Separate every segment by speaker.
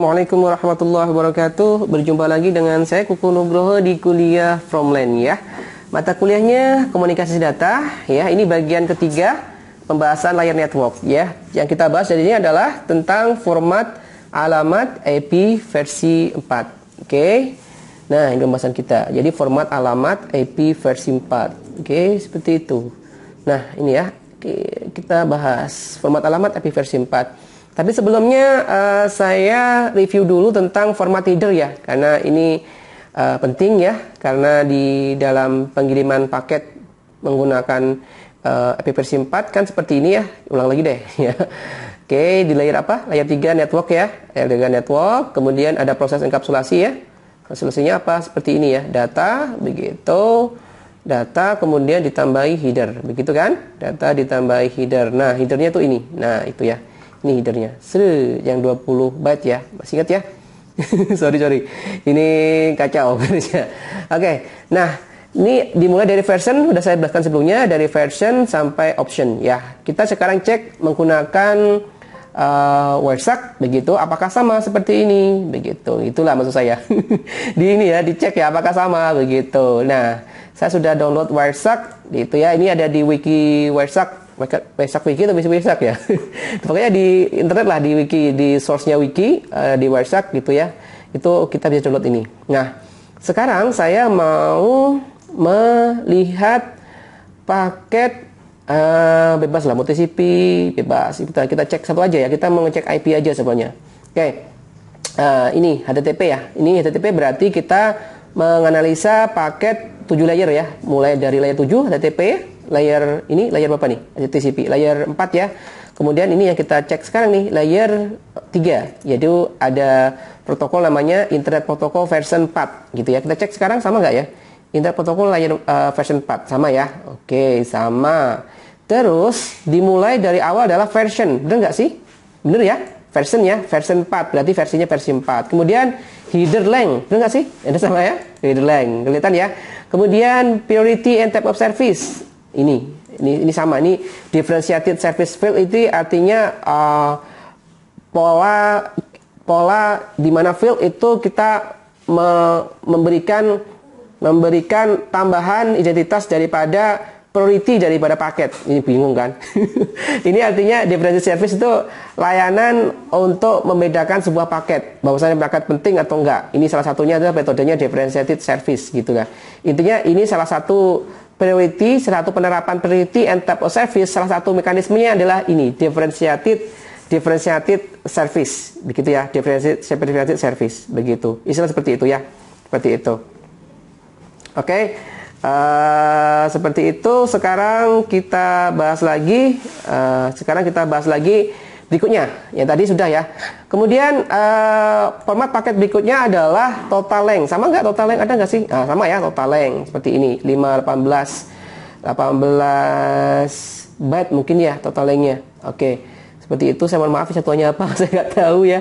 Speaker 1: Assalamualaikum warahmatullahi wabarakatuh. Berjumpa lagi dengan saya Kuku Nugroho di kuliah From Land ya. Mata kuliahnya komunikasi data ya. Ini bagian ketiga pembahasan layar network ya. Yang kita bahas dari ini adalah tentang format alamat IP versi 4. Oke. Nah, ini pembahasan kita. Jadi format alamat IP versi 4. Oke, seperti itu. Nah, ini ya. Oke, kita bahas format alamat IP versi 4. Tapi sebelumnya saya review dulu tentang format header ya, karena ini penting ya, karena di dalam pengiriman paket menggunakan IP versi 4 kan seperti ini ya. Ulang lagi deh ya. Oke, di layer apa? Layer 3 network ya. Layer 3 network, kemudian ada proses enkapsulasi ya. Enkapsulasinya apa? Seperti ini ya, data, begitu. Data kemudian ditambahi header, begitu kan? Data ditambahi header. Nah, headernya tuh ini. Nah, itu ya. Ini headernya, yang 20 byte ya, masih ingat ya? sorry, ini kacau. Oke, nah ini dimulai dari version, sudah saya jelaskan sebelumnya, dari version sampai option ya. Kita sekarang cek menggunakan WordStack, begitu, apakah sama seperti ini, begitu. Itulah maksud saya. Di ini ya, dicek ya, apakah sama, begitu. Nah, saya sudah download WordStack, gitu ya. Ini ada di wiki WordStack. Wiki atau WordStack ya. Pokoknya di internet lah, di wiki, di source-nya wiki, di WordStack gitu ya. Itu kita bisa download ini. Nah, sekarang saya mau melihat paket bebas lah, multi CP bebas. Kita cek satu aja ya. Kita mau ngecek IP aja sebenarnya. Oke. Ini HTTP ya. Ini HTTP berarti kita menganalisa paket 7 layer ya. Mulai dari layer 7 HTTP, layer ini layer berapa nih? TCP layer 4 ya. Kemudian ini yang kita cek sekarang nih, layer 3, yaitu ada protokol namanya Internet Protocol version 4 gitu ya. Kita cek sekarang sama nggak ya? Internet Protocol layer version 4 sama ya. Oke, sama. Terus dimulai dari awal adalah version, bener nggak sih? Bener ya? Version ya, version 4 berarti versinya versi 4. Kemudian header length, bener nggak sih? Ada sama ya? Header length, kelihatan ya. Kemudian priority and type of service. Ini sama, ini differentiated service field itu artinya pola di mana field itu kita memberikan tambahan identitas daripada priority daripada paket. Ini bingung kan? Ini artinya differentiated service itu layanan untuk membedakan sebuah paket, bahwasanya paket penting atau enggak. Ini salah satunya adalah metodenya differentiated service gitu kan. Intinya ini salah satu priority, salah satu penerapan priority and type of service, salah satu mekanismenya adalah ini, differentiated service, begitu ya, differentiated service, begitu. Istilah seperti itu ya, seperti itu. Oke, seperti itu. Sekarang kita bahas lagi, berikutnya, yang tadi sudah ya. Kemudian format paket berikutnya adalah total length. Sama nggak total length? Ada nggak sih? Nah, sama ya, total length. Seperti ini, 18 byte mungkin ya total length-nya. Oke, seperti itu. Saya mohon maaf satuannya apa, saya nggak tahu ya.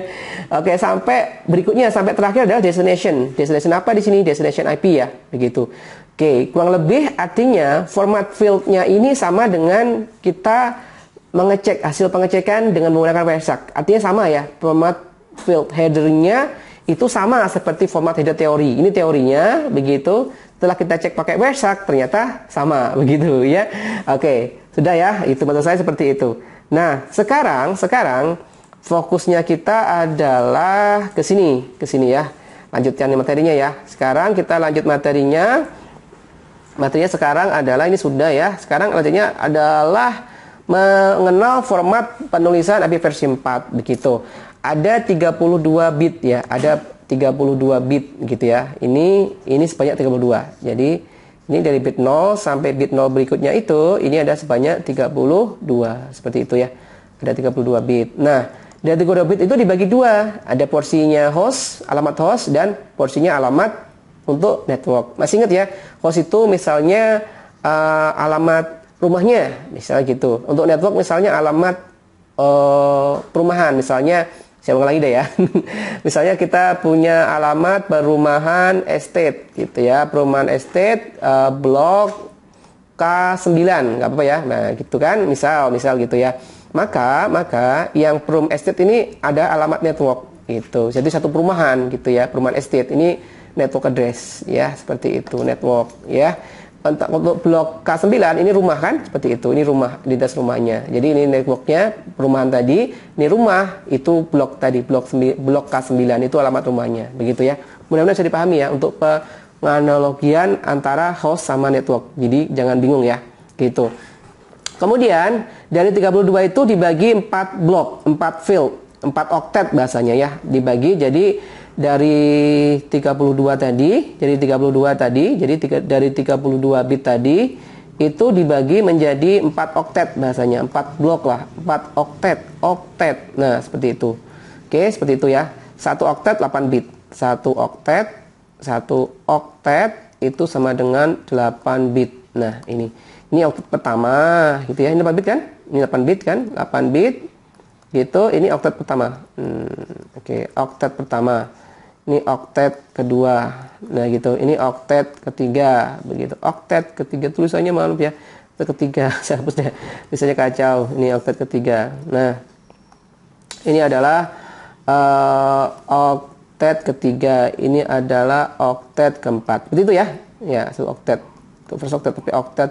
Speaker 1: Oke, sampai berikutnya, sampai terakhir adalah destination. Destination apa di sini? Destination IP ya, begitu. Oke, kurang lebih artinya format field-nya ini sama dengan kita mengecek hasil pengecekan dengan menggunakan WordStack. Artinya sama ya, format field header-nya itu sama seperti format header teori. Ini teorinya, begitu. Setelah kita cek pakai WordStack, ternyata sama, begitu ya. Oke, sudah ya, itu maksud saya seperti itu. Nah, sekarang fokusnya kita adalah ke sini ya. Lanjutkan materinya ya. Sekarang kita lanjut materinya. Materinya sekarang adalah ini sudah ya. Sekarang lanjutnya adalah mengenal format penulisan IP versi 4 begitu. Ada 32 bit ya, ada 32 bit gitu ya. Ini sebanyak 32. Jadi ini dari bit 0 sampai bit 0 berikutnya itu ini ada sebanyak 32 seperti itu ya. Ada 32 bit. Nah, dari 32 bit itu dibagi dua. Ada porsinya host, alamat host, dan porsinya alamat untuk network. Masih ingat ya, host itu misalnya alamat rumahnya, misalnya gitu. Untuk network misalnya alamat perumahan, misalnya saya ulang lagi deh ya. Misalnya kita punya alamat perumahan estate gitu ya, perumahan estate blok K9, nggak apa-apa ya. Nah, gitu kan, misal gitu ya. Maka yang perum estate ini ada alamat network. gitu. Jadi satu perumahan gitu ya, perumahan estate. Ini network address ya, seperti itu network ya. Untuk blok K9 ini rumah kan, seperti itu. Ini rumah, identitas rumahnya. Jadi ini networknya perumahan tadi, ini rumah, itu blok tadi, blok K9 itu alamat rumahnya, begitu ya. Mudah-mudahan bisa dipahami ya untuk penganalogian antara host sama network. Jadi jangan bingung ya, gitu. Kemudian dari 32 itu dibagi 4 blok, 4 field, 4 oktet bahasanya ya, dibagi jadi dari 32 tadi, dari 32 bit tadi itu dibagi menjadi 4 oktet bahasanya, 4 blok lah, 4 oktet. Nah, seperti itu. Oke, seperti itu ya. 1 oktet 8 bit. 1 oktet itu sama dengan 8 bit. Nah, ini oktet pertama gitu ya. Ini 8 bit kan? Ini 8 bit kan? 8 bit gitu. Ini oktet pertama. Oke, oktet pertama. Ini oktet kedua. Nah, gitu. Ini oktet ketiga, begitu. Oktet ketiga, tulisannya malu ya. Oktet ketiga, saya hapusnya. Tulisannya kacau. Ini oktet ketiga. Nah, ini adalah oktet ketiga. Ini adalah oktet keempat. Begitu ya? Ya, satu oktet. First oktet, tapi oktet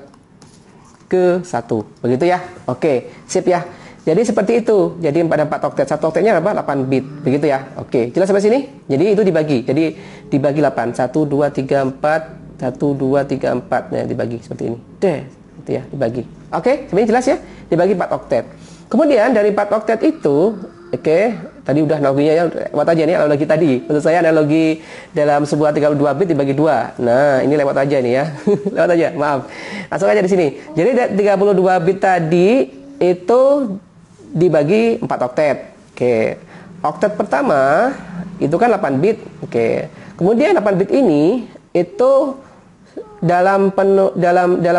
Speaker 1: ke-1. Begitu ya? Oke, sip ya. Jadi seperti itu. Jadi pada 4 oktet. 1 oktetnya apa? 8 bit. Begitu ya. Oke, jelas sampai sini? Jadi itu dibagi. Jadi dibagi 8. 1 2 3 4 1 2 3 4. Nah, dibagi seperti ini. Deh, gitu ya, dibagi. Oke, sebenarnya jelas ya? Dibagi 4 oktet. Kemudian dari 4 oktet itu, oke, tadi udah analoginya ya, lewat aja nih analogi tadi. Menurut saya analogi dalam sebuah 32 bit dibagi 2. Nah, ini lewat aja nih ya. Lewat aja, maaf. Langsung aja di sini. Jadi 32 bit tadi itu dibagi 4 oktet. Oke. Oktet pertama itu kan 8 bit. Oke. Kemudian 8 bit ini itu dalam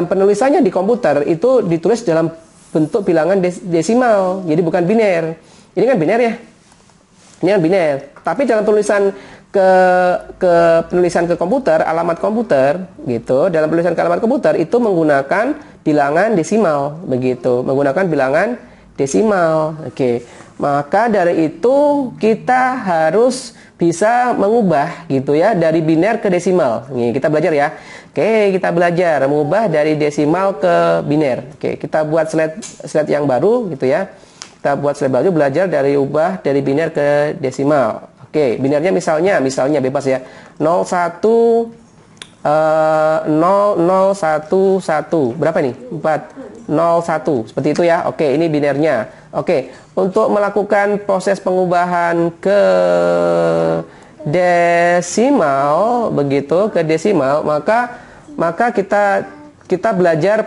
Speaker 1: penulisannya di komputer itu ditulis dalam bentuk bilangan desimal. Jadi bukan biner. Ini kan biner ya. Ini kan biner. Tapi dalam penulisan ke penulisan ke komputer, alamat komputer gitu, dalam penulisan ke alamat komputer itu menggunakan bilangan desimal, begitu. Menggunakan bilangan desimal. Oke. Maka dari itu kita harus bisa mengubah gitu ya dari biner ke desimal. Nih, kita belajar ya. Oke, kita belajar mengubah dari desimal ke biner. Oke, kita buat slide yang baru gitu ya. Kita buat slide baru, belajar dari ubah dari biner ke desimal. Oke, binernya misalnya bebas ya. 01 0011. Berapa nih? 401. Seperti itu ya. Oke, ini binernya. Oke, untuk melakukan proses pengubahan ke desimal begitu, ke desimal, maka kita belajar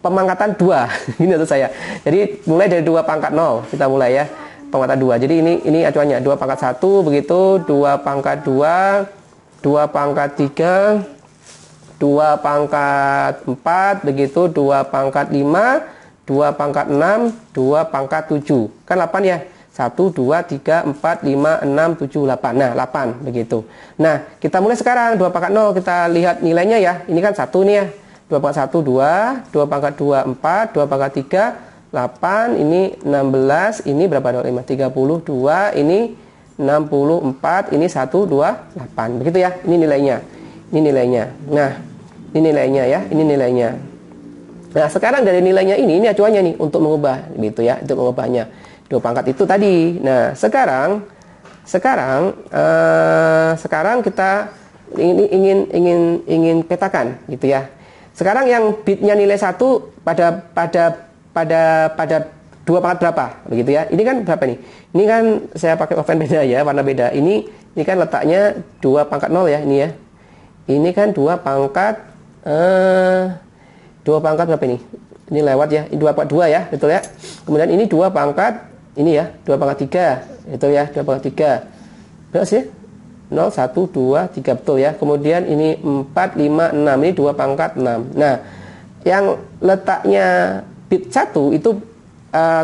Speaker 1: pemangkatan 2. Ini menurut saya. Jadi mulai dari 2 pangkat 0 kita mulai ya. Pangkatan 2. Jadi ini acuannya 2 pangkat 1 begitu, 2 pangkat 2, 2 pangkat 3, 2 pangkat 4 begitu, 2 pangkat 5, 2 pangkat 6, 2 pangkat 7. Kan 8 ya. 1 2 3 4 5 6 7 8. Nah, 8 begitu. Nah, kita mulai sekarang 2 pangkat 0, kita lihat nilainya ya. Ini kan 1 nih ya. 2 pangkat 1 2, 2 pangkat 2 4, 2 pangkat 3 8, ini 16, ini berapa? 5 32, ini 64, ini 128. Begitu ya. Ini nilainya. Ini nilainya. Nah, ini nilainya ya. Ini nilainya. Nah, sekarang dari nilainya ini acuannya nih untuk mengubah gitu ya, untuk mengubahnya. 2 pangkat itu tadi. Nah, sekarang kita ingin petakan gitu ya. Sekarang yang bitnya nilai 1 pada 2 pangkat berapa begitu ya. Ini kan berapa nih? Ini kan saya pakai oven beda ya, warna beda. Ini kan letaknya 2 pangkat 0 ya, ini ya. Ini kan 2 pangkat 2 pangkat berapa ini? Ini lewat ya. Ini 2 pangkat 2 ya, betul ya. Kemudian ini 2 pangkat ini ya, 2 pangkat 3. Itu ya, 2 pangkat 3. Berapa sih? 0 1 2 3 betul ya. Kemudian ini 4 5 6. Ini 2 pangkat 6. Nah, yang letaknya bit 1 itu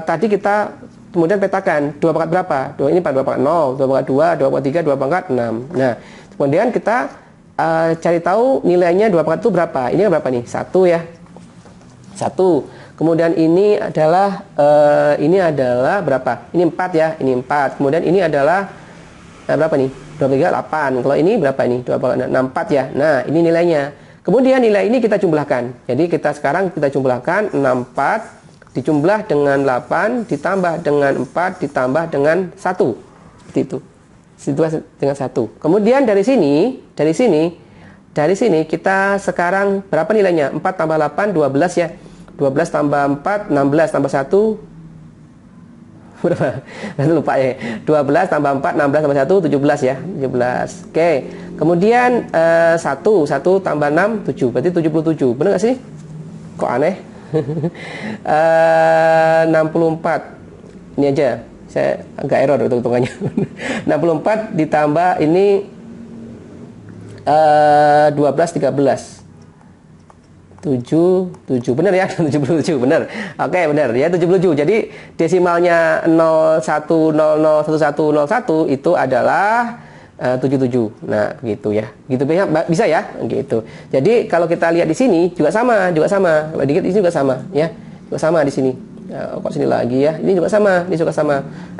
Speaker 1: tadi kita kemudian petakan 2 pangkat berapa? Ini 2 pangkat 0, 2 pangkat 2, 2 pangkat 3, 2 pangkat 6. Nah, kemudian kita cari tahu nilainya 2 pangkat itu berapa. Ini berapa nih? 1 ya. 1. Kemudian ini adalah berapa? Ini 4 ya, ini 4. Kemudian ini adalah berapa nih? 2 3 8. Kalau ini berapa ini? 64 ya. Nah, ini nilainya. Kemudian nilai ini kita jumlahkan. Jadi sekarang kita jumlahkan 64 dijumlah dengan 8 ditambah dengan 4 ditambah dengan 1. Seperti itu. Situasi dengan 1. Kemudian dari sini kita sekarang berapa nilainya? 4 tambah 8 12 ya. 12 tambah 4 16 tambah 1 berapa? Lupa ya. 12 tambah 4 16 tambah 1 17 ya. 17. Oke. Kemudian 1 tambah 6 7. Berarti 77. Benar nggak sih? Kok aneh? 64. Ini aja. Saya agak error hitung-hitungannya. 64 ditambah ini 12 13. 77 benar ya. 77 benar. Oke, benar ya, 77. Jadi desimalnya 01001101 itu adalah 77. Nah, begitu ya. Gitu bisa ya, gitu. Jadi kalau kita lihat di sini juga sama. Kalau dikit di sini juga sama ya. Juga sama di sini. Kok sini lagi ya. Ini juga sama,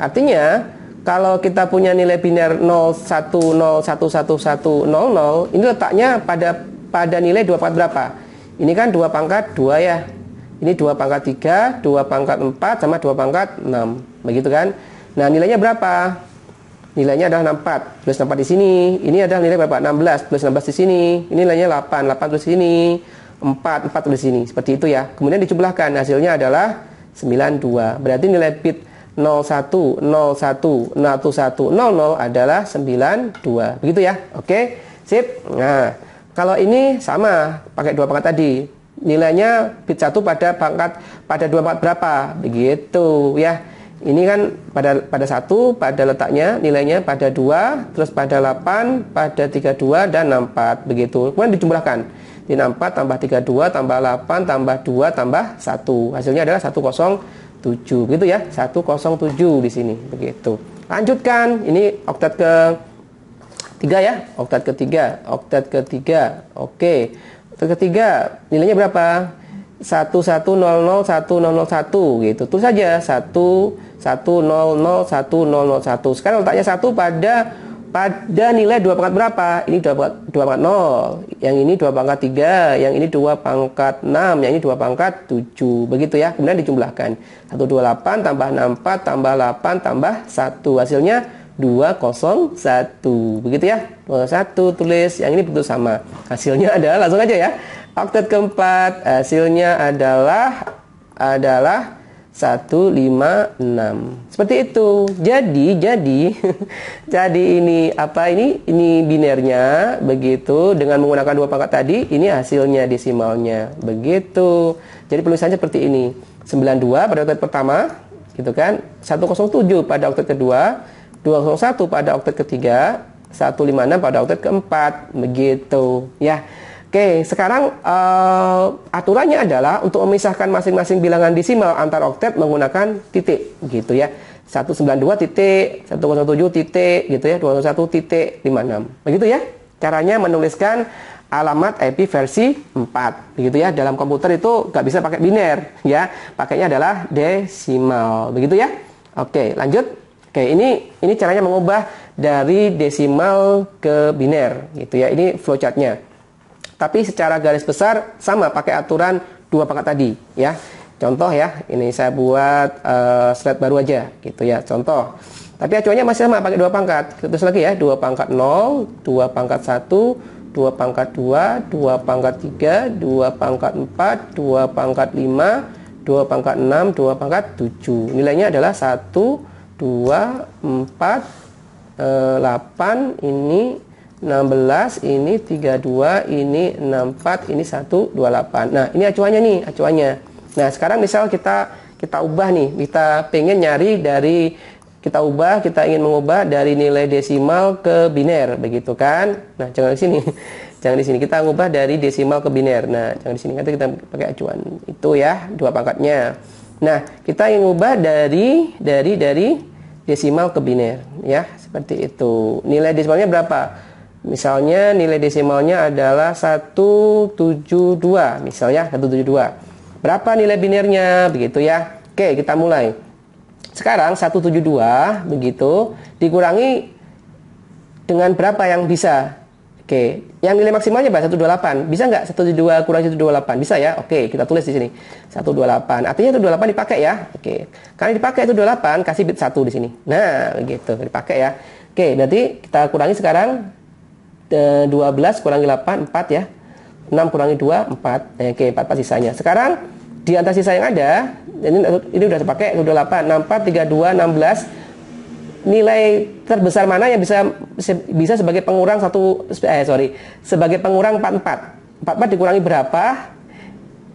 Speaker 1: Artinya kalau kita punya nilai biner 01011100, ini letaknya pada nilai 2 pangkat berapa? Ini kan 2 pangkat 2 ya. Ini 2 pangkat 3, 2 pangkat 4 sama 2 pangkat 6. Begitu kan? Nah, nilainya berapa? Nilainya adalah 64 plus 64 di sini. Ini adalah nilai berapa? 16 plus 16 di sini. Ini nilainya 8 plus di sini. 4 plus di sini. Seperti itu ya. Kemudian dijumlahkan, hasilnya adalah 92. Berarti nilai bit 01011100 adalah 92. Begitu ya. Oke. Sip. Nah, kalau ini sama pakai 2 pangkat tadi. Nilainya bit 1 pada 2 pangkat berapa? Begitu ya. Ini kan pada 1 pada letaknya nilainya pada 2, terus pada 8, pada 32 dan 64 begitu. Kemudian dijumlahkan. Di 64 tambah 32 tambah 8 tambah 2 tambah 1. Hasilnya adalah 107. Begitu ya. 107 di sini begitu. Lanjutkan. Ini oktet ke-3 ya. Oktet ke-3. Oke. Oktet ke-3 nilainya berapa? 11001001 gitu. Tulis saja 11001001. Sekarang letaknya 1 pada nilai 2 pangkat berapa? Ini 2 pangkat 0. Yang ini 2 pangkat 3, yang ini 2 pangkat 6, yang ini 2 pangkat 7. Begitu ya. Kemudian dijumlahkan. 128 tambah 64 tambah 8 tambah 1. Hasilnya 201. Begitu ya. 21 tulis. Yang ini betul sama. Hasilnya adalah langsung aja ya. Oktet keempat hasilnya adalah 156. Seperti itu. Jadi ini apa ini? Ini binernya begitu dengan menggunakan 2 pangkat tadi, ini hasilnya desimalnya. Begitu. Jadi penulisannya seperti ini. 92 pada oktet pertama, gitu kan? 107 pada oktet kedua, 201 pada oktet ketiga, 156 pada oktet keempat. Begitu, ya. Oke, sekarang aturannya adalah untuk memisahkan masing-masing bilangan desimal antar oktet menggunakan titik, gitu ya. 192 titik, 107 titik, gitu ya, 201 titik 56. Begitu ya. Caranya menuliskan alamat IP versi 4, begitu ya. Dalam komputer itu nggak bisa pakai biner, ya. Pakainya adalah desimal, begitu ya. Oke, lanjut. Oke, ini caranya mengubah dari desimal ke biner, gitu ya. Ini flowchartnya. Tapi secara garis besar sama pakai aturan 2 pangkat tadi ya. Contoh ya, ini saya buat slide baru aja gitu ya, contoh. Tapi acuannya masih sama pakai 2 pangkat. Terus lagi ya, 2 pangkat 0, 2 pangkat 1, 2 pangkat 2, 2 pangkat 3, 2 pangkat 4, 2 pangkat 5, 2 pangkat 6, 2 pangkat 7. Nilainya adalah 1, 2, 4, 8, ini 16, ini 32, ini 64, ini 128. Nah, ini acuannya nih, acuannya. Nah, sekarang misal kita ubah nih, kita pengen nyari dari, kita ingin mengubah dari nilai desimal ke biner, begitu kan? Nah, jangan di sini. Jangan di sini, kita ngubah dari desimal ke biner. Nah, jangan di sini, nanti kita pakai acuan itu ya, 2 pangkatnya. Nah, kita ingin mengubah dari desimal ke biner, ya, seperti itu. Nilai desimalnya berapa? Misalnya nilai desimalnya adalah 172, misalnya 172. Berapa nilai binernya begitu ya. Oke, kita mulai. Sekarang 172 begitu dikurangi dengan berapa yang bisa? Oke, yang nilai maksimalnya berapa? 128. Bisa nggak 172 kurang 128? Bisa ya? Oke, kita tulis di sini. 128. Artinya 128 dipakai ya. Oke. Karena dipakai 128, kasih bit 1 di sini. Nah, begitu. Dipakai ya. Oke, berarti kita kurangi sekarang 12 kurangi 8, 4 ya. 6 kurangi 2, 4. Oke, 44 sisanya. Sekarang di antara sisa yang ada, ini udah terpakai 28, 64, 32, 16. Nilai terbesar mana yang bisa sebagai pengurang sebagai pengurang 44. 44 dikurangi berapa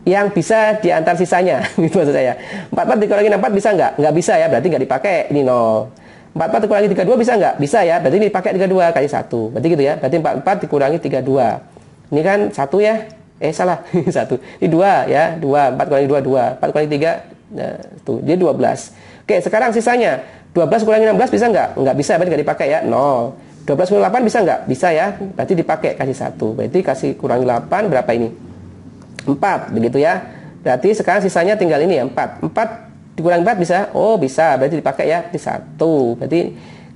Speaker 1: yang bisa di antar sisanya gitu maksud saya. 44 dikurangi 64 bisa nggak? Nggak bisa ya, berarti nggak dipakai, ini 0. 44 dikurangi 32 bisa nggak? Bisa ya, berarti ini dipakai 32 kali 1. Berarti gitu ya, berarti 44 dikurangi 32. Ini kan 1 ya? Salah, 1. Ini 2 ya, 2. 4 kurangi 2, 2. 4 kurangi 3, nah, tuh, dia 12. Oke, sekarang sisanya 12 kurangi 16 bisa nggak? Nggak bisa, berarti nggak dipakai ya, 0. 12 kurangi 8 bisa nggak? Bisa ya, berarti dipakai, kasih 1. Berarti kasih kurangi 8, berapa ini? 4, begitu ya. Berarti sekarang sisanya tinggal ini ya, 4. 4 dikurangi 4 bisa? Oh, bisa, berarti dipakai ya, di 1. Berarti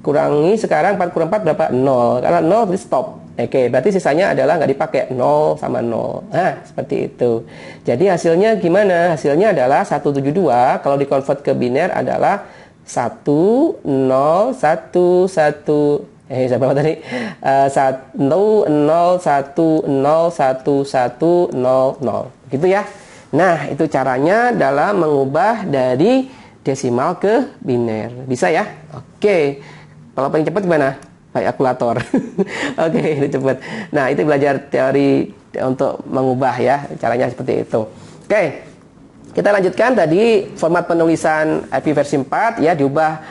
Speaker 1: kurangi sekarang 4 kurang 4 berapa? 0. Karena 0 berarti stop. Oke, berarti sisanya adalah nggak dipakai, 0 sama 0. Nah, seperti itu. Jadi hasilnya gimana? Hasilnya adalah 172, kalau dikonvert ke biner adalah 1, 0, 1, 1. Saya berapa tadi? 1, 0, 1, 0, 1, 1, 0, 0. Gitu ya. Nah, itu caranya dalam mengubah dari desimal ke biner. Bisa ya? Oke. Kalau paling cepat gimana? Pakai kalkulator. Oke, itu cepat. Nah, itu belajar teori untuk mengubah ya. Caranya seperti itu. Oke. Kita lanjutkan tadi format penulisan IP versi 4 ya, diubah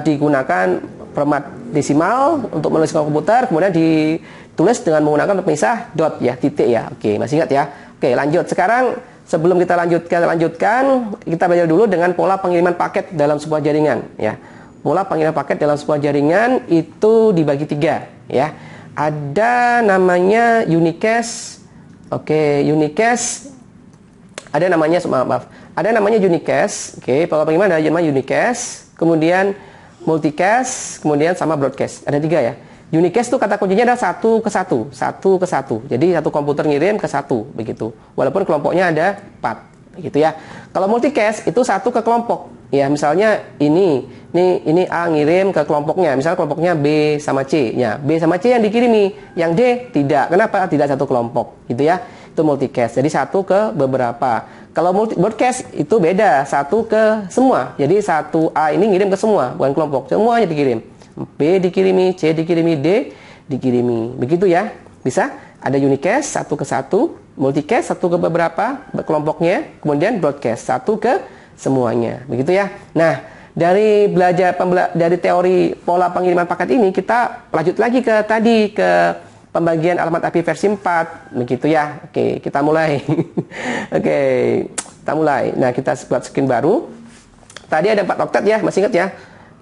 Speaker 1: digunakan format desimal untuk menuliskan komputer, kemudian ditulis dengan menggunakan pemisah dot ya, titik ya. Oke, masih ingat ya? Oke, lanjut. Sekarang sebelum kita lanjutkan, kita belajar dulu dengan pola pengiriman paket dalam sebuah jaringan ya. Pola pengiriman paket dalam sebuah jaringan itu dibagi 3 ya. Ada namanya unicast. Oke, unicast. Ada namanya ada namanya unicast. Oke, pola pengiriman ada namanya unicast, kemudian multicast, kemudian sama broadcast. Ada 3 ya. Unicast itu kata kuncinya adalah 1 ke 1, 1 ke 1. Jadi satu komputer ngirim ke 1 begitu. Walaupun kelompoknya ada 4 gitu ya. Kalau multicast itu 1 ke kelompok. Ya, misalnya ini A ngirim ke kelompoknya. Misalnya kelompoknya B sama C. Ya, B sama C yang dikirimi, yang D tidak. Kenapa? Tidak satu kelompok, gitu ya. Itu multicast. Jadi 1 ke beberapa. Kalau broadcast itu beda, 1 ke semua. Jadi 1A ini ngirim ke semua, bukan kelompok. Semuanya dikirim. B dikirimi, C dikirimi, D dikirimi. Begitu ya. Bisa? Ada unicast 1 ke 1, multicast 1 ke beberapa kelompoknya, kemudian broadcast 1 ke semuanya. Begitu ya. Nah, dari dari teori pola pengiriman paket ini kita lanjut lagi ke pembagian alamat IP versi 4 begitu ya. Oke, kita mulai. Oke, kita mulai. Nah, kita buat screen baru. Tadi ada 4 oktet ya, masih ingat ya?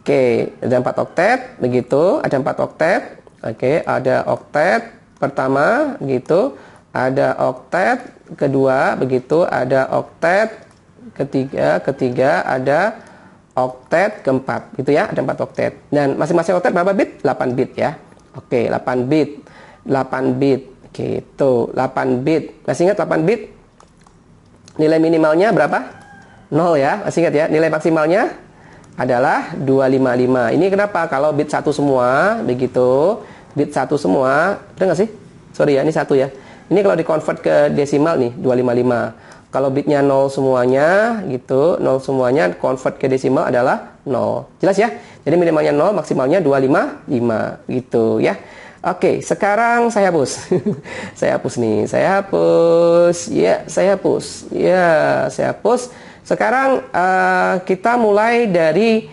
Speaker 1: Oke, ada 4 oktet begitu, ada 4 oktet. Oke, ada oktet pertama gitu, ada oktet kedua begitu, ada oktet ketiga ada oktet keempat gitu ya, ada 4 oktet. Dan masing-masing oktet berapa bit? 8 bit ya. Oke, 8 bit. 8 bit. Oke, itu 8 bit. Masih ingat 8 bit? Nilai minimalnya berapa? 0 ya. Masih ingat ya? Nilai maksimalnya adalah 255. Ini kenapa? Kalau bit 1 semua begitu, bit 1 semua, ada nggak sih? Sorry ya, ini 1 ya. Ini kalau di-convert ke desimal nih, 255. Kalau bitnya 0 semuanya gitu, 0 semuanya, convert ke desimal adalah 0. Jelas ya? Jadi minimalnya 0, maksimalnya 255 gitu ya. Oke, sekarang saya hapus. Saya hapus nih, saya hapus. Ya, saya hapus. Ya, saya hapus. Sekarang kita mulai dari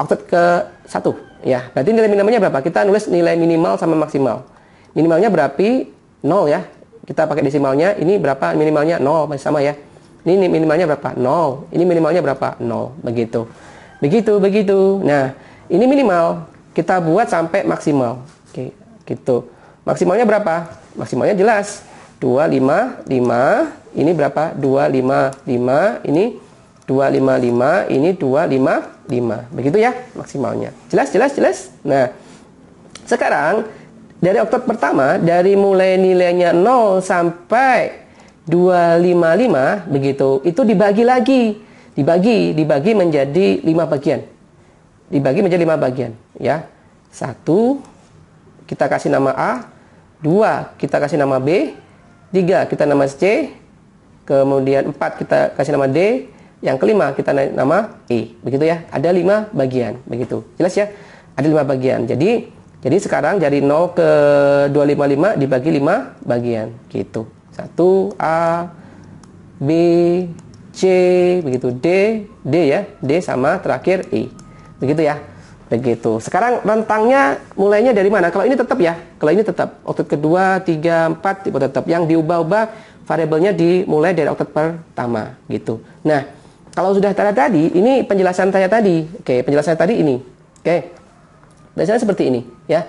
Speaker 1: oktet ke 1 ya. Berarti nilai minimalnya berapa? Kita nulis nilai minimal sama maksimal. Minimalnya berapa? 0 ya. Kita pakai desimalnya, ini berapa minimalnya? 0, masih sama ya. Ini minimalnya berapa? 0. Ini minimalnya berapa? 0. Begitu. Begitu. Nah, ini minimal. Kita buat sampai maksimal. Oke, gitu. Maksimalnya berapa? Maksimalnya jelas. 255. Ini berapa? 255. Ini 255. Ini 255. Begitu ya maksimalnya. Jelas? Nah, sekarang dari oktat pertama, dari mulai nilainya 0 sampai 255 begitu, itu dibagi lagi. Dibagi menjadi 5 bagian. Dibagi menjadi 5 bagian, ya. 1 kita kasih nama A, 2 kita kasih nama B, 3 kita nama C, kemudian 4 kita kasih nama D, yang kelima kita nama E. Begitu ya. Ada 5 bagian, begitu. Jelas ya? Ada 5 bagian. Jadi sekarang dari 0 ke 255 dibagi 5 bagian gitu. 1 A, B, C, begitu, D ya, D sama terakhir E. Begitu ya. Begitu. Sekarang rentangnya mulainya dari mana? Kalau ini tetap ya. Kalau ini tetap. Oktat kedua, 3, 4 tipe tetap. Yang diubah-ubah variabelnya dimulai dari oktat pertama gitu. Nah, kalau sudah tadi, ini penjelasan saya tadi. Oke, penjelasan tadi ini. Oke. Biasanya seperti ini ya.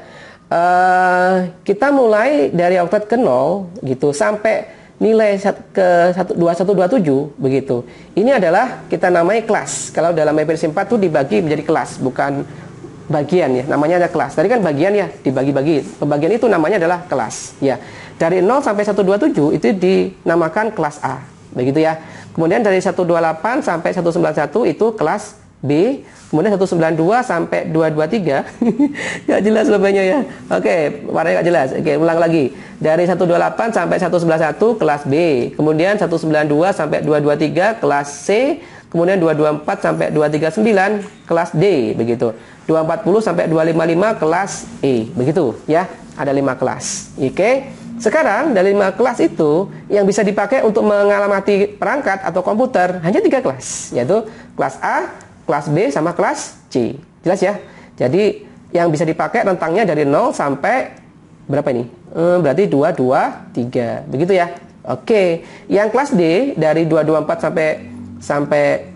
Speaker 1: Kita mulai dari oktat ke 0 gitu sampai nilai ke 2127 begitu. Ini adalah kita namai kelas. Kalau dalam MPRC 4 tuh dibagi menjadi kelas, bukan bagian ya. Namanya ada kelas. Tadi kan bagian ya, dibagi-bagi. Pembagian itu namanya adalah kelas ya. Dari 0 sampai 127 itu dinamakan kelas A. Begitu ya. Kemudian dari 128 sampai 191 itu kelas B. Kemudian 192 sampai 223 nggak jelas lebihnya ya. Oke, warnanya nggak jelas. Oke, ulang lagi. Dari 128 sampai 111 kelas B. Kemudian 192 sampai 223 kelas C. Kemudian 224 sampai 239 kelas D. Begitu. 240 sampai 255 kelas E. Begitu ya. Ada 5 kelas. Oke. Sekarang dari 5 kelas itu yang bisa dipakai untuk mengalamati perangkat atau komputer hanya 3 kelas. Yaitu kelas A, kelas B sama kelas C. Jelas ya? Jadi yang bisa dipakai rentangnya dari 0 sampai berapa ini? Berarti 2, 2, 3. Begitu ya? Oke. Yang kelas D dari 224 sampai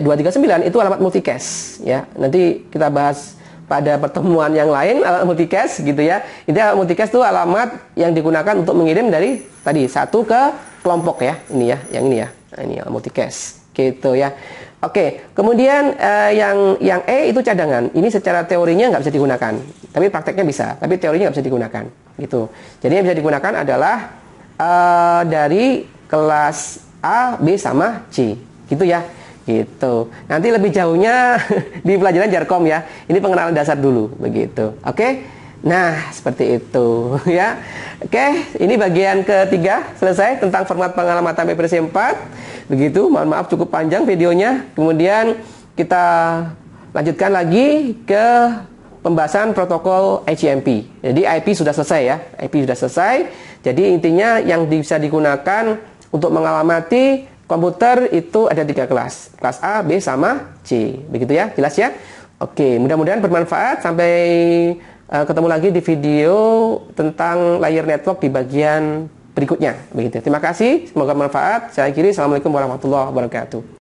Speaker 1: 239 itu alamat multicast ya. Nanti kita bahas pada pertemuan yang lain alamat multicast gitu ya. Ini alamat multicast itu alamat yang digunakan untuk mengirim dari tadi satu ke kelompok ya. Ini ya, yang ini ya. Nah, ini alamat multicast gitu ya. Oke, kemudian yang E itu cadangan. Ini secara teorinya nggak bisa digunakan, tapi prakteknya bisa. Tapi teorinya nggak bisa digunakan, gitu. Jadi yang bisa digunakan adalah dari kelas A, B sama C, gitu ya. Gitu. Nanti lebih jauhnya di pelajaran Jarkom ya. Ini pengenalan dasar dulu, begitu. Oke. Nah, seperti itu ya. Oke, ini bagian ketiga selesai tentang format pengalamatan PPRC 4. Begitu, mohon maaf cukup panjang videonya. Kemudian kita lanjutkan lagi ke pembahasan protokol HCMP. Jadi IP sudah selesai ya. IP sudah selesai. Jadi intinya yang bisa digunakan untuk mengalamati komputer itu ada 3 kelas. Kelas A, B, sama C. Begitu ya, jelas ya? Oke, mudah-mudahan bermanfaat. Sampai ketemu lagi di video tentang layer network di bagian berikutnya. Begitu. Terima kasih, semoga bermanfaat. Saya akhiri. Assalamualaikum warahmatullahi wabarakatuh.